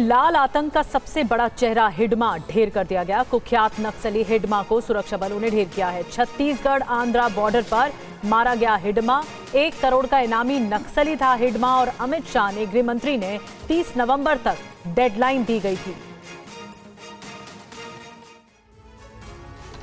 लाल आतंक का सबसे बड़ा चेहरा हिडमा ढेर कर दिया गया। कुख्यात नक्सली हिडमा को सुरक्षा बलों ने ढेर किया है। छत्तीसगढ़ आंध्रा बॉर्डर पर मारा गया हिडमा 1 करोड़ का इनामी नक्सली था हिडमा। और अमित शाह ने गृह मंत्री ने 30 नवंबर तक डेडलाइन दी गई थी।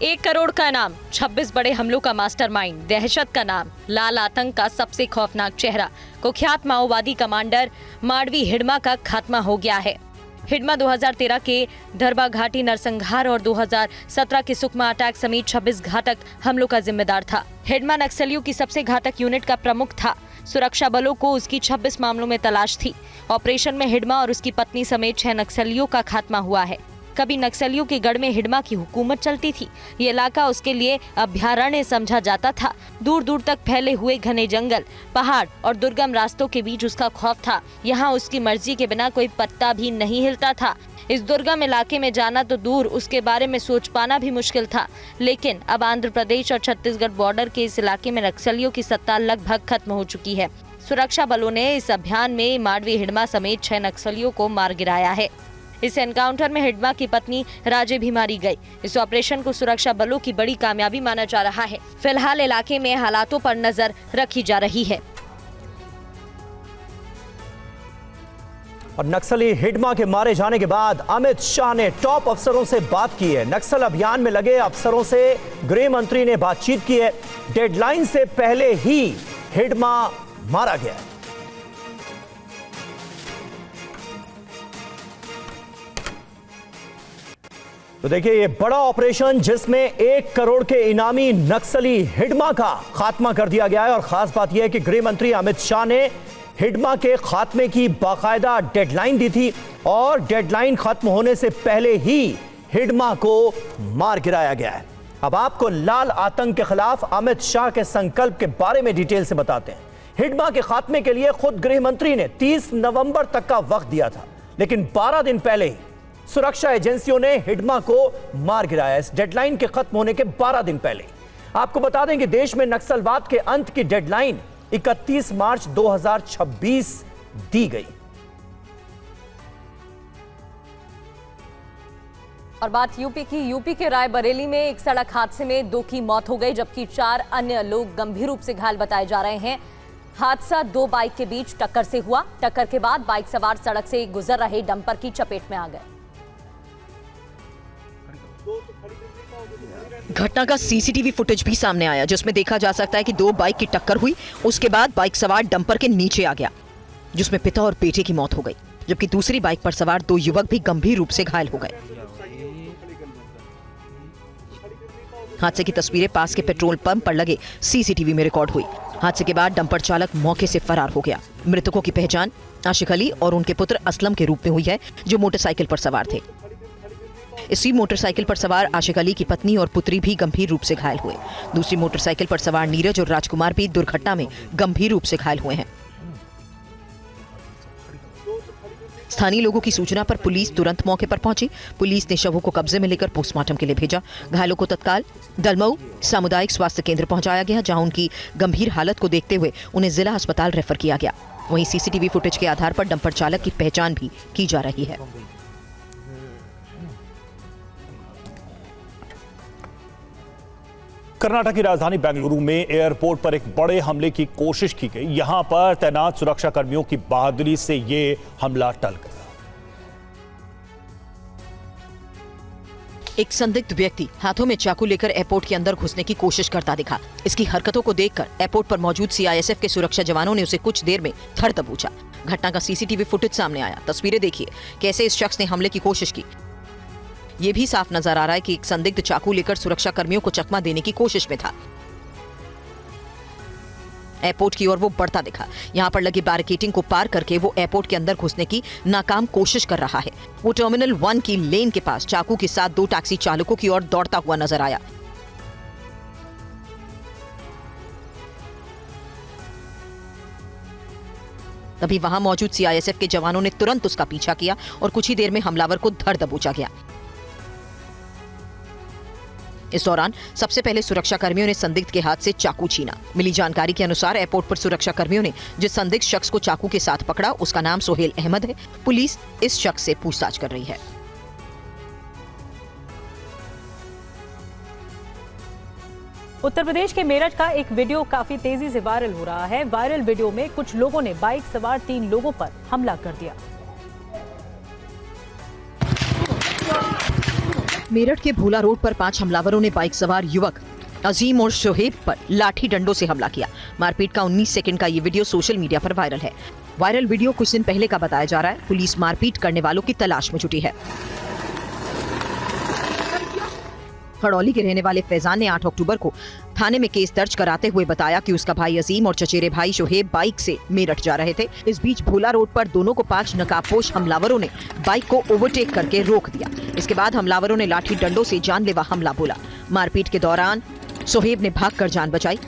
1 करोड़ का इनाम, 26 बड़े हमलों का मास्टरमाइंड, दहशत का नाम, लाल आतंक का सबसे खौफनाक चेहरा, कुख्यात माओवादी कमांडर माडवी हिडमा का खात्मा हो गया है। हिडमा 2013 के दरबा घाटी नरसंहार और 2017 के सुकमा अटैक समेत 26 घातक हमलों का जिम्मेदार था। हिडमा नक्सलियों की सबसे घातक यूनिट का प्रमुख था। सुरक्षा बलों को उसकी 26 मामलों में तलाश थी। ऑपरेशन में हिडमा और उसकी पत्नी समेत 6 नक्सलियों का खात्मा हुआ है। कभी नक्सलियों के गढ़ में हिडमा की हुकूमत चलती थी। ये इलाका उसके लिए अभ्यारण्य समझा जाता था। दूर दूर तक फैले हुए घने जंगल, पहाड़ और दुर्गम रास्तों के बीच उसका खौफ था। यहाँ उसकी मर्जी के बिना कोई पत्ता भी नहीं हिलता था। इस दुर्गम इलाके में जाना तो दूर, उसके बारे में सोच पाना भी मुश्किल था। लेकिन अब आंध्र प्रदेश और छत्तीसगढ़ बॉर्डर के इस इलाके में नक्सलियों की सत्ता लगभग खत्म हो चुकी है। सुरक्षा बलों ने इस अभियान में माडवी हिडमा समेत 6 नक्सलियों को मार गिराया है। इस एनकाउंटर में हिडमा की पत्नी राजे भी मारी गई। इस ऑपरेशन को सुरक्षा बलों की बड़ी कामयाबी माना जा रहा है। फिलहाल इलाके में हालातों पर नजर रखी जा रही है। और नक्सली हिडमा के मारे जाने के बाद अमित शाह ने टॉप अफसरों से बात की है। नक्सल अभियान में लगे अफसरों से गृह मंत्री ने बातचीत की है। डेडलाइन से पहले ही हिडमा मारा गया है। तो देखिए, ये बड़ा ऑपरेशन जिसमें 1 करोड़ के इनामी नक्सली हिडमा का खात्मा कर दिया गया है। और खास बात यह है कि गृह मंत्री अमित शाह ने हिडमा के खात्मे की बाकायदा डेडलाइन दी थी और डेडलाइन खत्म होने से पहले ही हिडमा को मार गिराया गया है। अब आपको लाल आतंक के खिलाफ अमित शाह के संकल्प के बारे में डिटेल से बताते हैं। हिडमा के खात्मे के लिए खुद गृह मंत्री ने 30 नवंबर तक का वक्त दिया था, लेकिन 12 दिन पहले ही सुरक्षा एजेंसियों ने हिडमा को मार गिराया। इस डेडलाइन के खत्म होने के 12 दिन पहले। आपको बता दें कि देश में नक्सलवाद के अंत की डेडलाइन 31 मार्च 2026 दी गई। और बात यूपी की। यूपी के रायबरेली में एक सड़क हादसे में 2 की मौत हो गई, जबकि 4 अन्य लोग गंभीर रूप से घायल बताए जा रहे हैं। हादसा 2 बाइक के बीच टक्कर से हुआ। टक्कर के बाद बाइक सवार सड़क से गुजर रहे डंपर की चपेट में आ गए। घटना का सीसीटीवी फुटेज भी सामने आया, जिसमें देखा जा सकता है कि 2 बाइक की टक्कर हुई। उसके बाद बाइक सवार डंपर के नीचे आ गया, जिसमें पिता और बेटे की मौत हो गई, जबकि दूसरी बाइक पर सवार 2 युवक भी गंभीर रूप से घायल हो गए। हादसे की तस्वीरें पास के पेट्रोल पंप पर लगे सीसीटीवी में रिकॉर्ड हुई। हादसे के बाद डंपर चालक मौके से फरार हो गया। मृतकों की पहचान आशिक अली और उनके पुत्र असलम के रूप में हुई है, जो मोटरसाइकिल पर सवार थे। इसी मोटरसाइकिल पर सवार आशिक अली की पत्नी और पुत्री भी गंभीर रूप से घायल हुए। दूसरी मोटरसाइकिल पर सवार नीरज और राजकुमार भी दुर्घटना में गंभीर रूप से घायल हुए हैं। स्थानीय लोगों की सूचना पर पुलिस तुरंत मौके पर पहुंची। पुलिस ने शवों को कब्जे में लेकर पोस्टमार्टम के लिए भेजा। घायलों को तत्काल दलमऊ सामुदायिक स्वास्थ्य केंद्र पहुंचाया गया, जहां उनकी गंभीर हालत को देखते हुए उन्हें जिला अस्पताल रेफर किया गया। वहीं सीसीटीवी फुटेज के आधार पर डंपर चालक की पहचान भी की जा रही है। कर्नाटक की राजधानी बेंगलुरु में एयरपोर्ट पर एक बड़े हमले की कोशिश की गई। यहां पर तैनात सुरक्षा कर्मियों की बहादुरी से यह हमला टल गया। एक संदिग्ध व्यक्ति हाथों में चाकू लेकर एयरपोर्ट के अंदर घुसने की कोशिश करता दिखा। इसकी हरकतों को देखकर एयरपोर्ट पर मौजूद सीआईएसएफ के सुरक्षा जवानों ने उसे कुछ देर में धर दबोचा। घटना का सीसीटीवी फुटेज सामने आया। तस्वीरें देखिए कैसे इस शख्स ने हमले की कोशिश की। ये भी साफ नजर आ रहा है कि एक संदिग्ध चाकू लेकर सुरक्षा कर्मियों को चकमा देने की कोशिश में था। एयरपोर्ट की ओर वो बढ़ता दिखा। यहाँ पर लगी बैरिकेडिंग को पार करके वो एयरपोर्ट के अंदर घुसने की नाकाम कोशिश कर रहा है। वो टर्मिनल 1 की लेन के पास चाकू के साथ 2 टैक्सी चालकों की ओर दौड़ता हुआ नजर आया। तभी वहां मौजूद सीआईएसएफ के जवानों ने तुरंत उसका पीछा किया और कुछ ही देर में हमलावर को धर दबोचा गया। इस दौरान सबसे पहले सुरक्षा कर्मियों ने संदिग्ध के हाथ से चाकू छीना। मिली जानकारी के अनुसार एयरपोर्ट पर सुरक्षा कर्मियों ने जिस संदिग्ध शख्स को चाकू के साथ पकड़ा उसका नाम सोहेल अहमद है। पुलिस इस शख्स से पूछताछ कर रही है। उत्तर प्रदेश के मेरठ का एक वीडियो काफी तेजी से वायरल हो रहा है। वायरल वीडियो में कुछ लोगों ने बाइक सवार 3 लोगों पर हमला कर दिया। मेरठ के भोला रोड पर 5 हमलावरों ने बाइक सवार युवक अजीम और शोहेब पर लाठी डंडों से हमला किया। मारपीट का 19 सेकंड का ये वीडियो सोशल मीडिया पर वायरल है। वायरल वीडियो कुछ दिन पहले का बताया जा रहा है। पुलिस मारपीट करने वालों की तलाश में जुटी है। खड़ौली के रहने वाले फैजान ने 8 अक्टूबर को थाने में केस दर्ज कराते हुए बताया कि उसका भाई अजीम और चचेरे भाई शोहेब बाइक से मेरठ जा रहे थे। इस बीच भोला रोड पर दोनों को 5 नकाबपोश हमलावरों ने बाइक को ओवरटेक करके रोक दिया। इसके बाद हमलावरों ने लाठी डंडों से जानलेवा हमला बोला। मारपीट के दौरान शोहेब ने भागकर जान बचाई।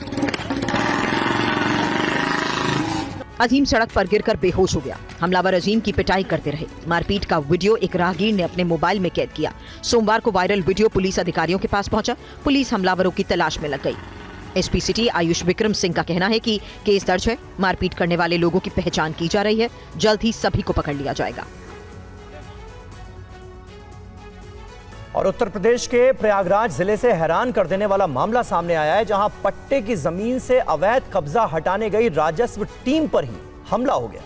अजीम सड़क पर गिरकर बेहोश हो गया। हमलावर अजीम की पिटाई करते रहे। मारपीट का वीडियो एक राहगीर ने अपने मोबाइल में कैद किया। सोमवार को वायरल वीडियो पुलिस अधिकारियों के पास पहुंचा। पुलिस हमलावरों की तलाश में लग गई। एसपी सिटी आयुष विक्रम सिंह का कहना है कि केस दर्ज है। मारपीट करने वाले लोगों की पहचान की जा रही है। जल्द ही सभी को पकड़ लिया जाएगा। और उत्तर प्रदेश के प्रयागराज जिले से हैरान कर देने वाला मामला सामने आया है, जहां पट्टे की जमीन से अवैध कब्जा हटाने गई राजस्व टीम पर ही हमला हो गया।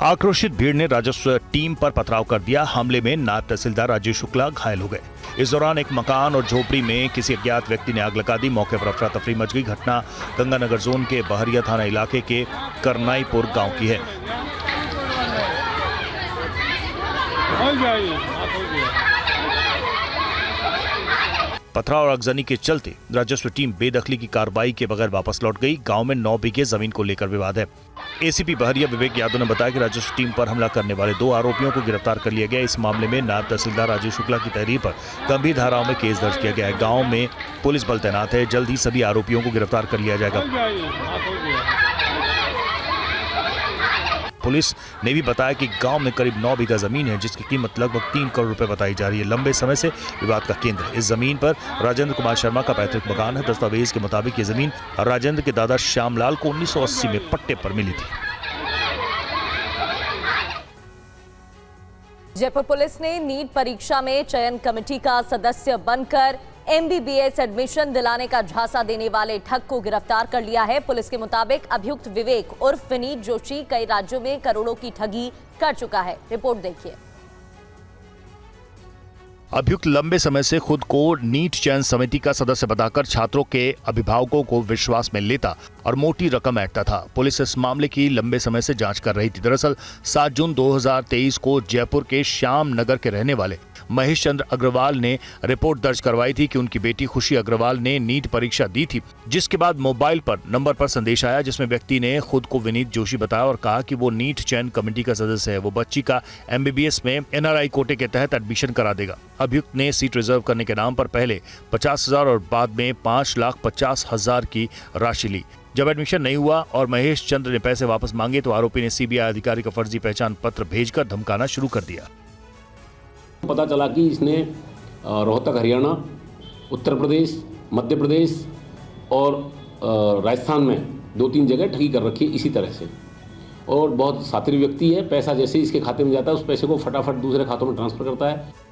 आक्रोशित भीड़ ने राजस्व टीम पर पथराव कर दिया। हमले में नायब तहसीलदार राजेश शुक्ला घायल हो गए। इस दौरान एक मकान और झोपड़ी में किसी अज्ञात व्यक्ति ने आग लगा दी। मौके पर अफरा तफरी मच गई। घटना गंगानगर जोन के बहरिया थाना इलाके के करनाईपुर गांव की है। पथराव और आगजनी के चलते राजस्व टीम बेदखली की कार्रवाई के बगैर वापस लौट गई। गांव में 9 बीघे जमीन को लेकर विवाद है। एसीपी बहरिया विवेक यादव ने बताया कि राजस्व टीम पर हमला करने वाले 2 आरोपियों को गिरफ्तार कर लिया गया। इस मामले में नायब तहसीलदार राजेश शुक्ला की तहरीर पर गंभीर धाराओं में केस दर्ज किया गया है। गांव में पुलिस बल तैनात है। जल्द ही सभी आरोपियों को गिरफ्तार कर लिया जाएगा। पुलिस ने भी बताया कि गांव में करीब 9 बीघा जमीन है, जिसकी कीमत लगभग 3 करोड़ रुपए बताई जा रही है। लंबे समय से विवाद का केंद्र है। इस जमीन पर राजेंद्र कुमार शर्मा का पैतृक मकान है। दस्तावेज के मुताबिक ये जमीन राजेंद्र के दादा श्यामलाल को 1980 में पट्टे पर मिली थी। जयपुर पुलिस ने नीट परीक्षा में चयन कमेटी का सदस्य बनकर MBBS एडमिशन दिलाने का झांसा देने वाले ठग को गिरफ्तार कर लिया है। पुलिस के मुताबिक अभियुक्त विवेक उर्फ विनीत जोशी कई राज्यों में करोड़ों की ठगी कर चुका है। रिपोर्ट देखिए। अभियुक्त लंबे समय से खुद को नीट चयन समिति का सदस्य बताकर छात्रों के अभिभावकों को विश्वास में लेता और मोटी रकम ऐंठता था। पुलिस इस मामले की लंबे समय से जांच कर रही थी। दरअसल 7 जून 2023 को जयपुर के श्याम नगर के रहने वाले महेश चंद्र अग्रवाल ने रिपोर्ट दर्ज करवाई थी कि उनकी बेटी खुशी अग्रवाल ने नीट परीक्षा दी थी, जिसके बाद मोबाइल पर नंबर पर संदेश आया जिसमें व्यक्ति ने खुद को विनीत जोशी बताया और कहा कि वो नीट चयन कमेटी का सदस्य है। वो बच्ची का MBBS में NRI कोटे के तहत एडमिशन करा देगा। अभियुक्त ने सीट रिजर्व करने के नाम पर पहले 50,000 और बाद में 5,50,000 की राशि ली। जब एडमिशन नहीं हुआ और महेश चंद्र ने पैसे वापस मांगे तो आरोपी ने CBI अधिकारी का फर्जी पहचान पत्र भेजकर धमकाना शुरू कर दिया। पता चला कि इसने रोहतक, हरियाणा, उत्तर प्रदेश, मध्य प्रदेश और राजस्थान में 2-3 जगह ठगी कर रखी है इसी तरह से। और बहुत शातिर व्यक्ति है। पैसा जैसे ही इसके खाते में जाता है उस पैसे को फटाफट दूसरे खातों में ट्रांसफर करता है।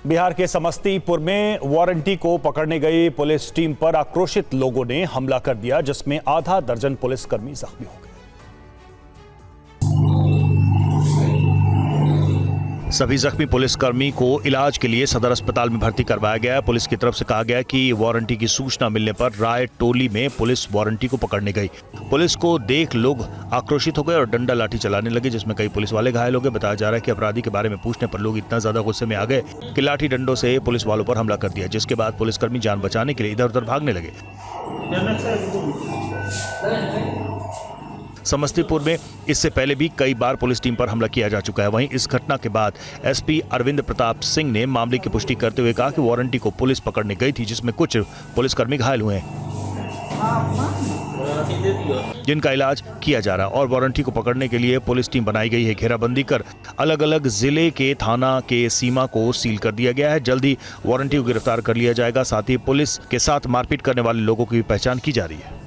बिहार के समस्तीपुर में वारंटी को पकड़ने गई पुलिस टीम पर आक्रोशित लोगों ने हमला कर दिया, जिसमें आधा दर्जन पुलिसकर्मी जख्मी हो गए। सभी जख्मी पुलिसकर्मी को इलाज के लिए सदर अस्पताल में भर्ती करवाया गया। पुलिस की तरफ से कहा गया कि वारंटी की सूचना मिलने पर राय टोली में पुलिस वारंटी को पकड़ने गई। पुलिस को देख लोग आक्रोशित हो गए और डंडा लाठी चलाने लगे, जिसमें कई पुलिस वाले घायल हो गए। बताया जा रहा है कि अपराधी के बारे में पूछने पर लोग इतना ज्यादा गुस्से में आ गए कि लाठी डंडों से पुलिस वालों पर हमला कर दिया, जिसके बाद पुलिसकर्मी जान बचाने के लिए इधर उधर भागने लगे। समस्तीपुर में इससे पहले भी कई बार पुलिस टीम पर हमला किया जा चुका है। वहीं इस घटना के बाद SP अरविंद प्रताप सिंह ने मामले की पुष्टि करते हुए कहा कि वारंटी को पुलिस पकड़ने गई थी, जिसमें कुछ पुलिसकर्मी घायल हुए हैं। जिनका इलाज किया जा रहा और वारंटी को पकड़ने के लिए पुलिस टीम बनाई गई है। घेराबंदी कर अलग अलग जिले के थाना के सीमा को सील कर दिया गया है। जल्द ही वारंटी को गिरफ्तार कर लिया जाएगा। साथ ही पुलिस के साथ मारपीट करने वाले लोगों की भी पहचान की जा रही है।